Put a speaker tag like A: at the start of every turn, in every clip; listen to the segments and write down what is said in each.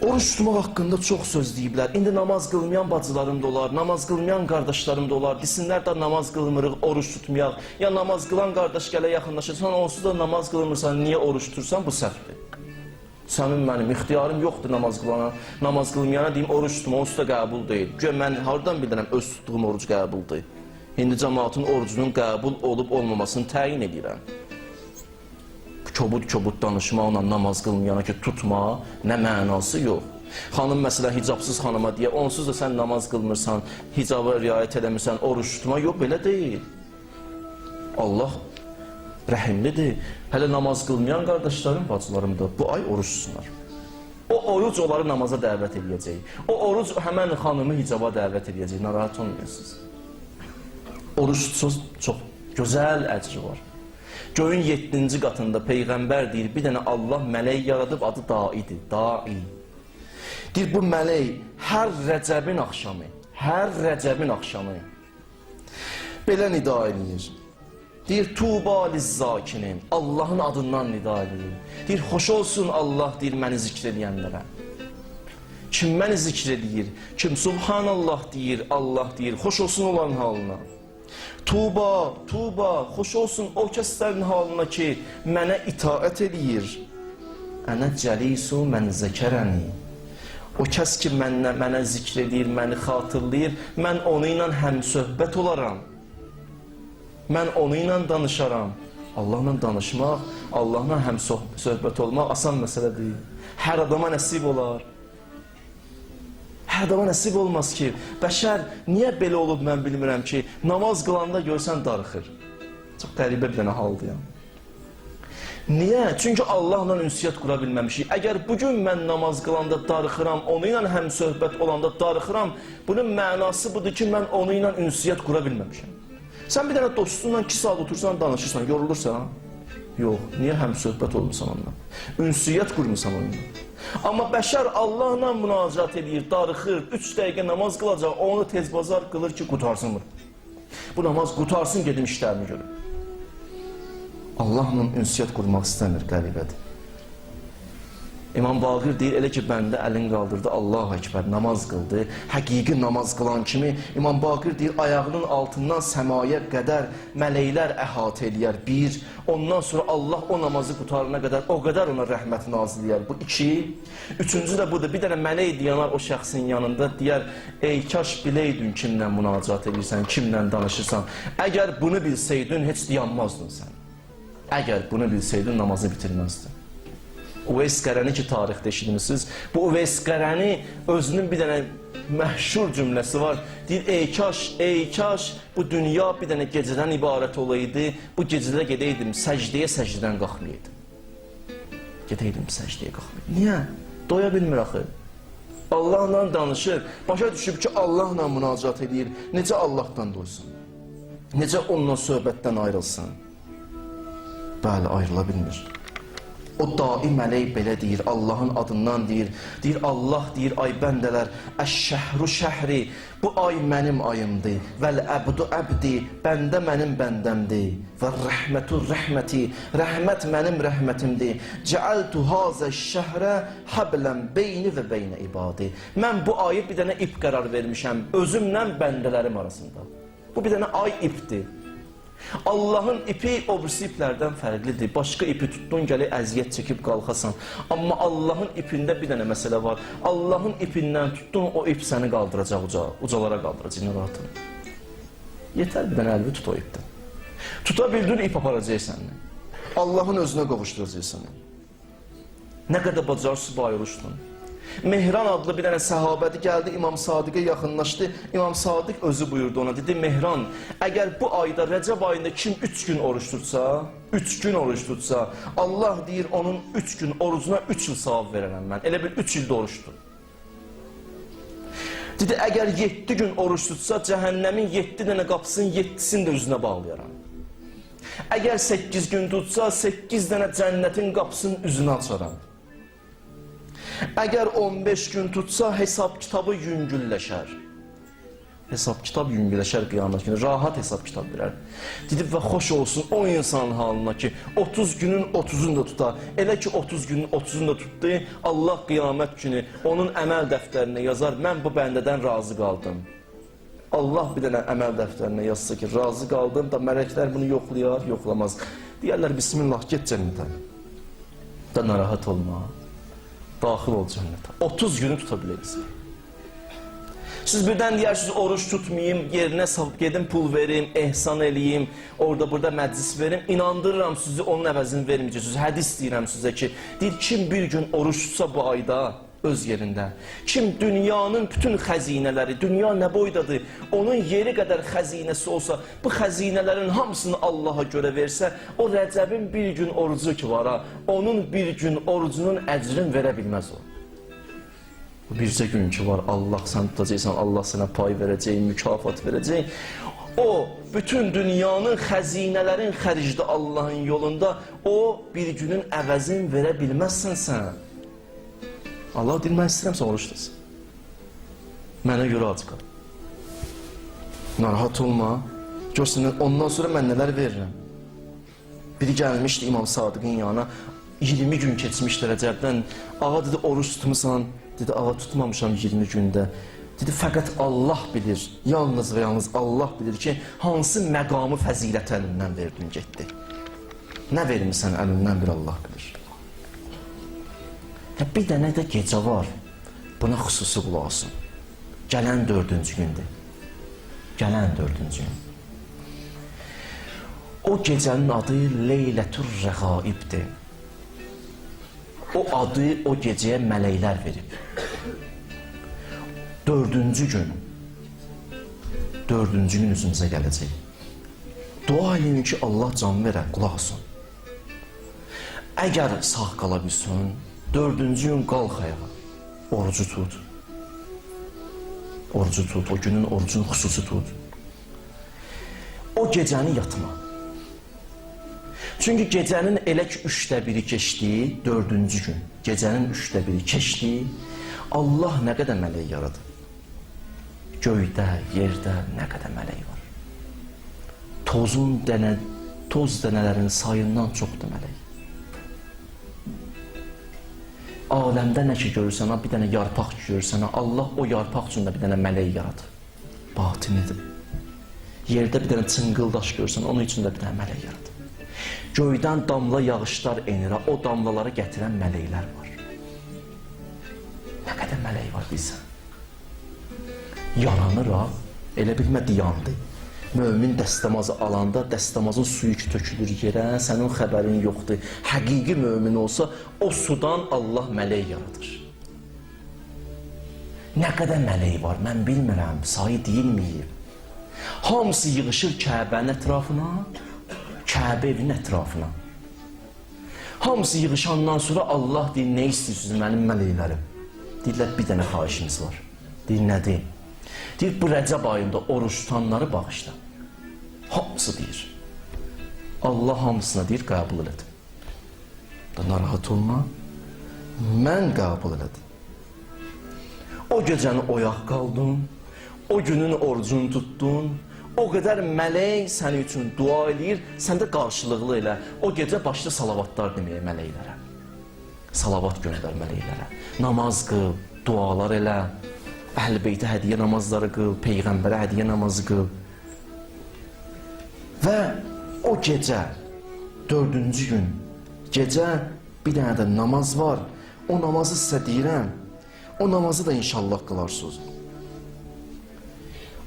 A: Oruç tutmaq haqqında çox söz deyiblər. İndi namaz qılmayan bacılarım da olar, namaz qılmayan qardaşlarım da olar. Desinlər də namaz qılmırıq, oruç tutmayaq. Ya namaz qılan qardaş gələ yaxınlaşırsan, onsuz da namaz qılmırsan, niyə oruç tutursan? Bu səhvdir. Sənin mənim ixtiyarım yoxdur namaz qılana. Namaz qılmayana deyim, oruç tutma, onsuz da qəbul deyil. Gör, mən hardan bilirəm öz tutduğum oruc qəbuldur? İndi cəmaatın orucunun qəbul olub olmamasını təyin edirəm. Kobud danışmaqla namaz qılmayana ki, tutma, nə mənası yox. Xanım məsələn hicabsız xanıma deyə, onsuz da sən namaz qılmırsan, hicaba riayət edəmirsən, oruç tutma, yox, belə deyil. Allah rəhimlidir. Hələ namaz qılmayan qardaşlarım, bacılarım da bu ay oruç tutsunlar. O oruc onları namaza dəvət edəcək. O oruc həmən xanımı hicaba dəvət edəcək, narahat olmayasınız. Oruç tutsuz çox gözəl əcri var. Göyün 7-ci qatında Peyğəmbər deyir, bir dənə Allah mələk yaradıb, adı Daidir, Dai. Deyir, bu mələk hər Rəcəbin axşamı belə nida edir. Deyir, Tuğba lizzakinin, Allahın adından nida edir. Deyir, xoş olsun Allah, deyir, məni zikr edənlərə. Kim məni zikr edir, kim Subhanallah deyir, Allah deyir, xoş olsun olan halına. Tuğba, xoş olsun o kəslərin halına ki, mənə itaət edir. Ənə cəlisu mən zəkərəni. O kəs ki, mənə zikr edir, məni xatırlayır, mən onu ilə həmsöhbət olaram. Mən onu ilə danışaram. Allahla danışmaq, Allahla həmsöhbət olmaq asan məsələ deyil. Hər adama nəsib olar. Hər adama nəsib olmaz ki, bəşər niyə belə olub mən bilmirəm ki, namaz qılanda görsən darıxır. Çox qəribə bir dənə haldır ya. Niyə? Çünki Allahla ünsiyyət qura bilməmişik. Əgər bugün mən namaz qılanda darıxıram, onu ilə həmsöhbət olanda darıxıram, bunun mənası budur ki, mən onu ilə ünsiyyət qura bilməmişəm. Sən bir dənə dostunla 2 saat otursan, danışırsan, yorulursan. Yox, niyə həmsöhbət olmursan onunla? Ünsiyyət qurmursan onunla. Amma bəşər Allahla münacat edir, darıxır, 3 dəqiqə namaz qılacaq, onu tez bazar qılır ki, qutarsın bunu. Bu namaz qutarsın, gedim işlərini görür. Allahla ünsiyyət qurmaq istəmir, qəribədir. İmam Baqir deyir, elə ki, bəndə əlin qaldırdı, Allahu Ekber, namaz qıldı. Həqiqi namaz qılan kimi, İmam Baqir deyir, ayağının altından səmaya qədər mələklər əhatə eləyər, 1. Ondan sonra Allah o namazı qutarına qədər, o qədər ona rəhmət nazil eləyər, bu 2. Üçüncü də budur, bir dənə mələk deyanar o şəxsin yanında, deyər, ey kaş biləydin kimlə münacat edirsən, kimlə danışırsan. Əgər bunu bilsəydin, heç dayanmazdın sən. Əgər bunu bilsəydin, namazı bitirməzdin. Uveys Qarəni ki, tarixdə eşitmişsiniz. Bu Uveys Qarəni özünün bir dənə məşhur cümləsi var. Deyir, ey kaş bu dünya bir dənə gecədən ibarət olaydı, bu gecədə gedəydim səcdədən qalxmayaydım. Gedəydim səcdəyə qalxmayaydım. Niyə? Doya bilmir axı. Allahla danışır, başa düşüb ki, Allahla münacat edir. Necə Allahdan doysun? Necə onunla söhbətdən ayrılsın? Bəli, ayrıla bilmir. O dai mələk belə deyir, Allahın adından deyir. Deyir, Allah deyir, ay bəndələr, əş-şəhru şəhri, bu ay mənim ayımdır. Vəl-əbdu əbdi, bəndə mənim bəndəmdir. Və rəhmətu rəhməti, rəhmət mənim rəhmətimdir. Cəəltu hazəş-şəhrə həblən beyni və beynə ibadi. Mən bu ayı bir dənə ip qərar vermişəm, özümlə bəndələrim arasında. Bu bir dənə ay ipdir. Allahın ipi o birisi iplərdən fərqlidir. Başqa ipi tutduğun gəlir əziyyət çəkib qalxasan. Amma Allahın ipində bir dənə məsələ var. Allahın ipindən tutduğun o ip səni qaldıracaq ucalara qaldıracaq rahatını. Yetər bir dənə əlvi tut o ipdən. Tuta bildiğin ip aparacaq səni. Allahın özünə qovuşturacaq səni. Nə qədər bacarırsız bu ay oruçdun. Mehran adlı bir dənə səhabədi gəldi, İmam Sadiqə yaxınlaşdı. İmam Sadiq özü buyurdu ona, dedi, Mehran, əgər bu ayda, Rəcəb ayında kim 3 gün oruç tutsa, Allah deyir, onun 3 gün orucuna 3 yıl savab verərəm mən. Elə bir 3 ildə oruçdur. Dedi, əgər 7 gün oruç tutsa, cəhənnəmin 7 dənə qapısının 7-sini də üzünə bağlayaram. Əgər 8 gün tutsa, 8 dənə cənnətin qapısının üzünə açaram. Əgər 15 gün tutsa, hesab kitabı yüngülləşər. hesab kitab yüngüləşər qiyamət günü, rahat hesab kitab verər. Dedib və xoş olsun o insanın halına ki, 30 günün 30'unu da tutar. Elə ki 30 günün 30'unu da tutdu, Allah qiyamət günü onun əməl dəftərinə yazar, mən bu bəndədən razı qaldım. Allah bir dənə əməl dəftərinə yazsa ki, razı qaldım da mələklər bunu yoxlayar, yoxlamaz. Deyərlər, bismillah, get cənnətə. Da narahat olma, daxil ol cənnətə. 30 günü tuta biləcəksən. Siz birdən deyirsiniz, oruç tutmayayım, yerinə gedim pul verim, ehsan eləyim, orada burada məclis verim. İnandırıram sizi, onun əvəzini verməyəcəksiniz. Hədis deyirəm sizə ki, deyir, kim bir gün oruç tutsa bu ayda, öz yerində, kim dünyanın bütün xəzinələri, dünya nə boydadır, onun yeri qədər xəzinəsi olsa, bu xəzinələrin hamısını Allaha görə versə, o Rəcəbin bir gün orucu ki var ha, onun bir gün orucunun əcrini verə bilməz o. Bu bircə gün ki var, Allah sən tutacaqsan, Allah sənə pay verəcək, mükafat verəcək. O, bütün dünyanın xəzinələrin xəricdə Allahın yolunda, o bir günün əvəzini verə bilməzsən sən. Allah deyir, mən istəyirəm sən oruç tutsun. Mənə görə ac qal. Narahat olma. Görsün, ondan sonra mən nələr verirəm. Biri gəlmişdi İmam Sadiqin yanına, 20 gün keçmişdi Rəcəbdən. Ağa dedi, oruç tutmusan. Dedi, ağa tutmamışam 20 gündə. Dedi, fəqət Allah bilir, yalnız və yalnız Allah bilir ki, hansı məqamı fəzilət əlindən verdin, getdi. Nə vermirsən əlindən bir Allah bilir. Bir dənə də gecə var, buna xüsusi qulaq olsun. Gələn 4-cü gündür. Gələn 4-cü gün. O gecənin adı Leylətür Rəğaibdir. O adı o gecəyə mələklər verib. 4-cü gün. 4-cü gün üzümüzə gələcək. Dua edin ki, Allah can verər, qulaq olsun. Əgər sağ qala bilsin, 4-cü gün qalx ayağa, orucu tut. Orucu tut, o günün orucunu xüsusi tut. O gecəni yatma. Çünki gecənin elə ki 1/3 keçdi, 4-cü gün, gecənin 1/3 keçdi, Allah nə qədər mələk yaradı. Göydə, yerdə nə qədər mələk var. Toz dənələrinin sayından çoxdur mələk. Aləmdə nə ki görürsən, bir dənə yarpaq görürsən, Allah o yarpaq üçün də bir dənə mələk yaradı. Batinidir. Yerdə bir dənə çıngıldaş görürsən, onun üçün də bir dənə mələk yaradı. Göydən damla yağışlar enir, o damlaları gətirən mələklər var. Nə qədər mələk var bilsən? Yaranır ha, elə bilmə diyandı. Mömin dəstəmazı alanda dəstəmazın suyu ki tökülür yerə, sənin xəbərin yoxdur. Həqiqi mömin olsa, o sudan Allah mələk yaradır. Nə qədər mələk var, mən bilmirəm, sayı deyilməyib. Hamısı yığışır Kəbənin ətrafına, Kəbə evinin ətrafına. Hamısı yığışandan sonra Allah deyir, nə istəyirsiniz mənim mələklərim? Deyirlər, bir dənə xahişimiz var. Deyir, nədir? Deyir, bu Rəcəb ayında oruç tutanları bağışla. Hamısı deyir. Allah hamısına deyir, qəbul elədim. Da narahat olma, mən qəbul elədim. O gecəni oyaq qaldın, o günün orucunu tutdun, o qədər mələk sənin üçün dua edir, sən də qarşılıqlı elə. O gecə başla salavatlar deməyə mələklərə. Salavat göndər mələklərə. Namaz qıl, dualar elə. Əhl-i beytə hədiyyə namazları qıl, Peyğəmbərə hədiyyə namazı qıl. Və o gecə, 4-cü gün, gecə bir dənə də namaz var. O namazı sizə deyirəm, o namazı da inşallah qılarsınız.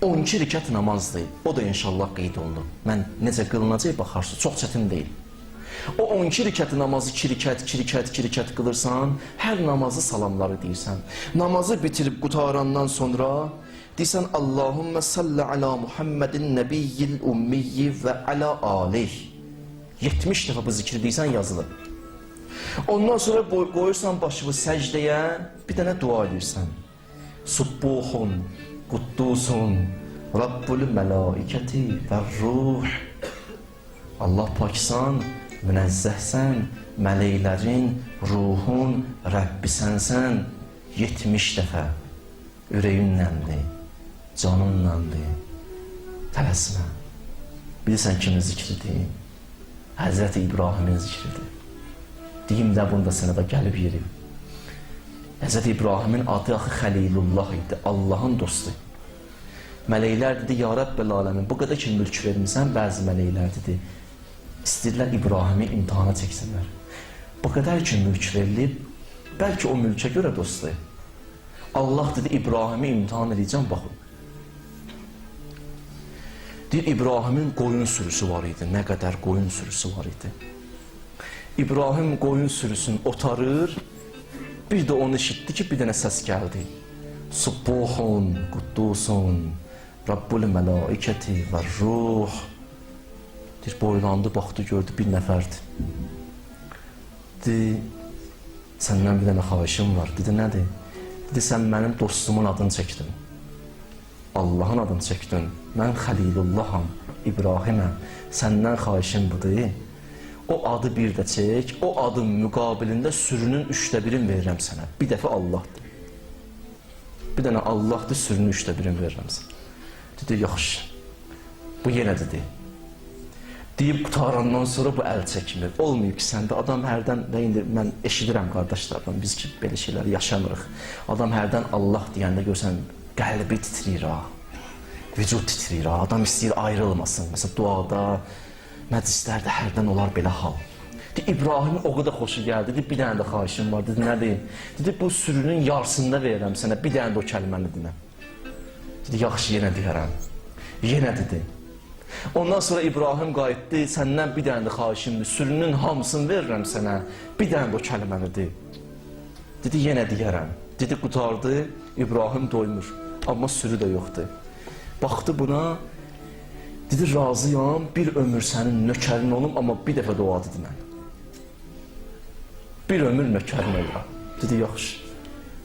A: 12 rükət namazdır, o da inşallah qeyd olunur. Mən necə qılınacaq baxarsınız, çox çətin deyil. O 12 rükət namazı 2 rükət qılırsan, hər namazı salamları deyirsən. Namazı bitirib qutarandan sonra deyirsən Allahümmə salli ala Muhammedin nəbiyyil ummiyyi və ala alih. 70 dəfə bu zikri deyirsən, yazılır. Ondan sonra qoyursan başını səcdəyə, bir dənə dua edirsən. Subbuhun, Quddusun, Rabbul mələikəti və ruh. Allah paksan, münezzəhsən, mələklərin, ruhun Rəbbisənsən. 70 dəfə ürəyinləndir. canınlandır. Tələsmə. Bilirsən kimin zikridir? Həzrəti İbrahimin zikridir. Deyim də bunda sənə də gəlib yerim. Həzrəti İbrahimin adı axı Xəlilullah idi, Allahın dostu. Mələklər dedi, ya Rəbbəl aləmin, bu qədər ki mülk vermirsən, bəzi mələklər dedi, istəyirlər İbrahimi imtihana çəksinlər. Bu qədər ki mülk verilib, bəlkə o mülkə görə dostu. Allah dedi, İbrahimi imtihan edəcəm, baxın. Deyir, İbrahimin qoyun sürüsü var idi, nə qədər qoyun sürüsü var idi. İbrahim qoyun sürüsünü otarır, bir də onu eşitdi ki, bir dənə səs gəldi. Subbuhun, quddusun, Rabbul mələikəti və ruh. Deyir, boylandı, baxdı, gördü, bir nəfərdir. Dedi, səndən bir dənə xahişim var. Dedi, nədir? Dedi, sən mənim dostumun adını çəkdin. Allahın adını çəkdin. Mən Xəlilullaham, İbrahiməm. Səndən xahişim budur. O adı bir də çək, o adın müqabilində sürünün 1/3 verirəm sənə. Bir dəfə Allahdır. Bir dənə Allahdır, sürünün 1/3 verirəm sənə. Dedi, yaxşı. Bu yenə dedi. Deyib qutarandan sonra bu əl çəkmir. Olmuyor ki, səndə adam hərdən, və indi mən eşidirəm qardaşlardan, biz ki, belə şeylər yaşamırıq. Adam hərdən Allah deyəndə görsən, qəlbi titrir ha. Vücud titrir ha. Adam istəyir ayrılmasın. Məsələn, duada, məclislərdə hərdən olar belə hal. Dedi, İbrahimin o qədər xoşu gəldi. Dedi, bir dənə də xahişim var. Dedi, nə deyim? Dedi, bu sürünün yarısında verirəm sənə. Bir dənə də o kəlməni dinə. Dedi, yaxşı, yenə deyərəm. Yenə dedi. Ondan sonra İbrahim qayıtdı. Səndən bir dənə də xahişimdir. Sürünün hamısını verirəm sənə. Bir dənə də o kəlməni de. Dedi, yenə deyərəm. Dedi, qutardı. İbrahim doymur. Amma sürü də yoxdur. Baxdı buna. Dedi, razıyam, bir ömür sənin nökərin olum, amma bir dəfə də o adı dinən. Bir ömür nökərin olum. Dedi, yaxşı.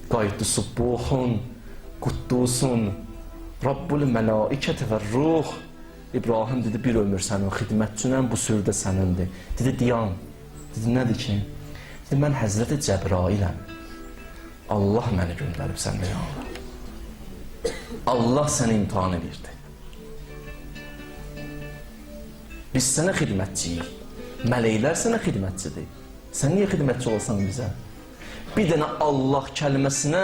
A: Qayıtdı, subbuhun, quddusun, Rabbul mələikəti və ruh. İbrahim dedi, bir ömür sənin xidmətçünəm, bu sürüdə sənindir. Dedi, diyam. Dedi, nədir ki? Dedi, mən Həzrəti Cəbrailəm. Allah məni göndərib səndə, ya Allah. Allah səni imtihan edirdi. Biz sənə xidmətçiyik. Mələklər sənə xidmətçidir. Sən niyə xidmətçi olasan bizə? Bir dənə Allah kəlməsinə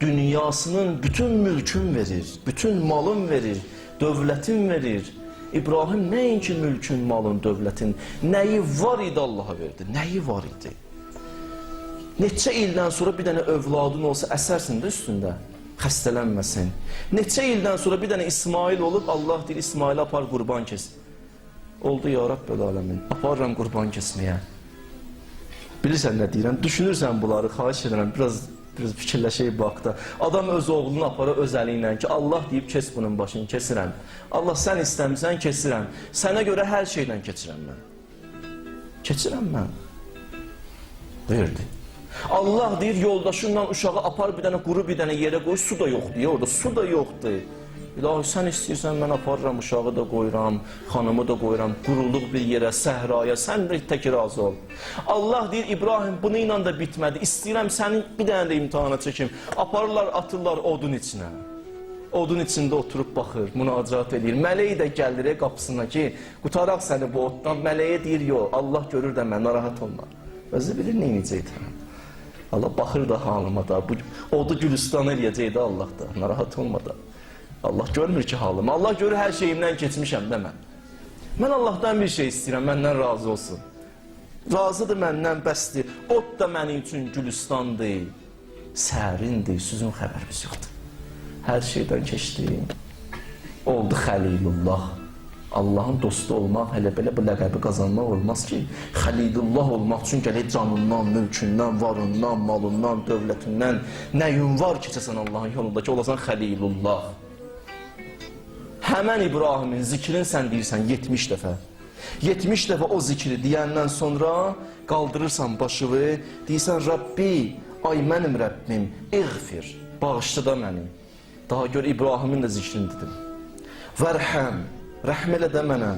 A: dünyasının bütün mülkün verir, bütün malın verir, dövlətin verir. İbrahim nəinki mülkün, malın, dövlətin, nəyi var idi Allaha verdi, nəyi var idi? Neçə ildən sonra bir dənə övladın olsa əsərsin də üstündə, xəstələnməsin. Neçə ildən sonra bir dənə İsmail olub, Allah deyir, İsmail'i apar qurban kes. Oldu ya Rəbbəl aləmin, aparıram qurban kesməyə. Bilirsən nə deyirəm, düşünürsən bunları, xahiş edirəm, biraz fikirləşək baxda. Adam öz oğlunu apara öz əli ilə ki, Allah deyib kes bunun başını, kesirəm. Allah sən istəmirsən, kesirəm. Sənə görə hər şeydən keçirəm mən. Keçirəm mən. Verdi. Allah deyir, yoldaşınla uşağı apar bir dənə quru bir dənə yerə qoy, su da yoxdur, orada su da yoxdur. İlahi, sən istəyirsən, mən aparıram, uşağı da qoyuram, xanımı da qoyuram, quruluq bir yerə, səhraya, sən də tək razı ol. Allah deyir, İbrahim, bunu ilə də bitmədi, istəyirəm səni bir dənə də imtihana çəkim. Aparırlar, atırlar odun içinə. Odun içində oturub baxır, münacat edir. Mələyi də gəlir qapısına ki, qutaraq səni bu oddan. Mələyə deyir, yox, Allah görür də mən, narahat olma. Özü bilir, neynəcəkdir. Allah baxır da halıma da, bu odu gülüstan eləyəcək də Allah da, narahat olma da. Allah görmür ki halımı. Allah görür hər şeyimdən keçmişəm də mən. Mən Allahdan bir şey istəyirəm, məndən razı olsun. Razıdır məndən, bəsdir. Ot da mənim üçün gülüstandır, sərindir, sizin xəbərimiz yoxdur. Hər şeydən keçdi. Oldu Xəlilullah. Allahın dostu olmaq, hələ belə bu ləqəbi qazanmaq olmaz ki. Xəlilullah olmaq üçün gələk canından, mülkündən, varından, malından, dövlətindən, nəyin var keçəsən Allahın yolunda ki, olasan Xəlilullah. Həmən İbrahimin zikrini sən deyirsən 70 dəfə. 70 dəfə o zikri deyəndən sonra qaldırırsan başını, deyirsən Rabbi, ay mənim Rəbbim, iğfir, bağışla da məni. Daha gör İbrahimin də zikrini dedim. Vərhəm, rəhm elə də mənə.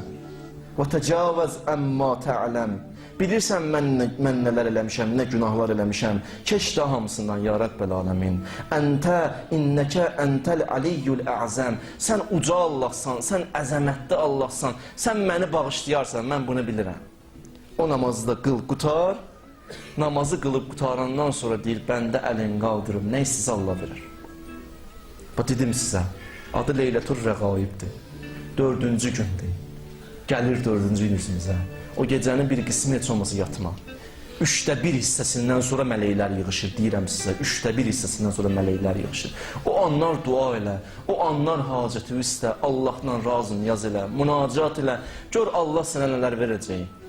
A: Və təcavəz əmmə tə'ləm, Bilirsən mən nələr eləmişəm, nə günahlar eləmişəm. Keç də hamısından ya Rəbbəl aləmin. Əntə innəkə əntəl aliyyul əzəm. Sən uca Allahsan, sən əzəmətli Allahsan. Sən məni bağışlayarsan, mən bunu bilirəm. O namazı da qıl, qutar. Namazı qılıb qutarandan sonra deyir, bəndə əlin qaldırıb, nə istəsə Allah verir. Bax dedim sizə, adı Leylətur Rəqaibdir. 4-cü gündür. Gəlir 4-cü gün üstümüzə. O gecənin bir qismi heç olmasa yatma. 1/3 hissəsindən sonra mələklər yığışır, deyirəm sizə. 1/3 hissəsindən sonra mələklər yığışır. O anlar dua elə, o anlar hacəti istə, Allahla razı niyaz elə, münacat elə. Gör Allah sənə nələr verəcək.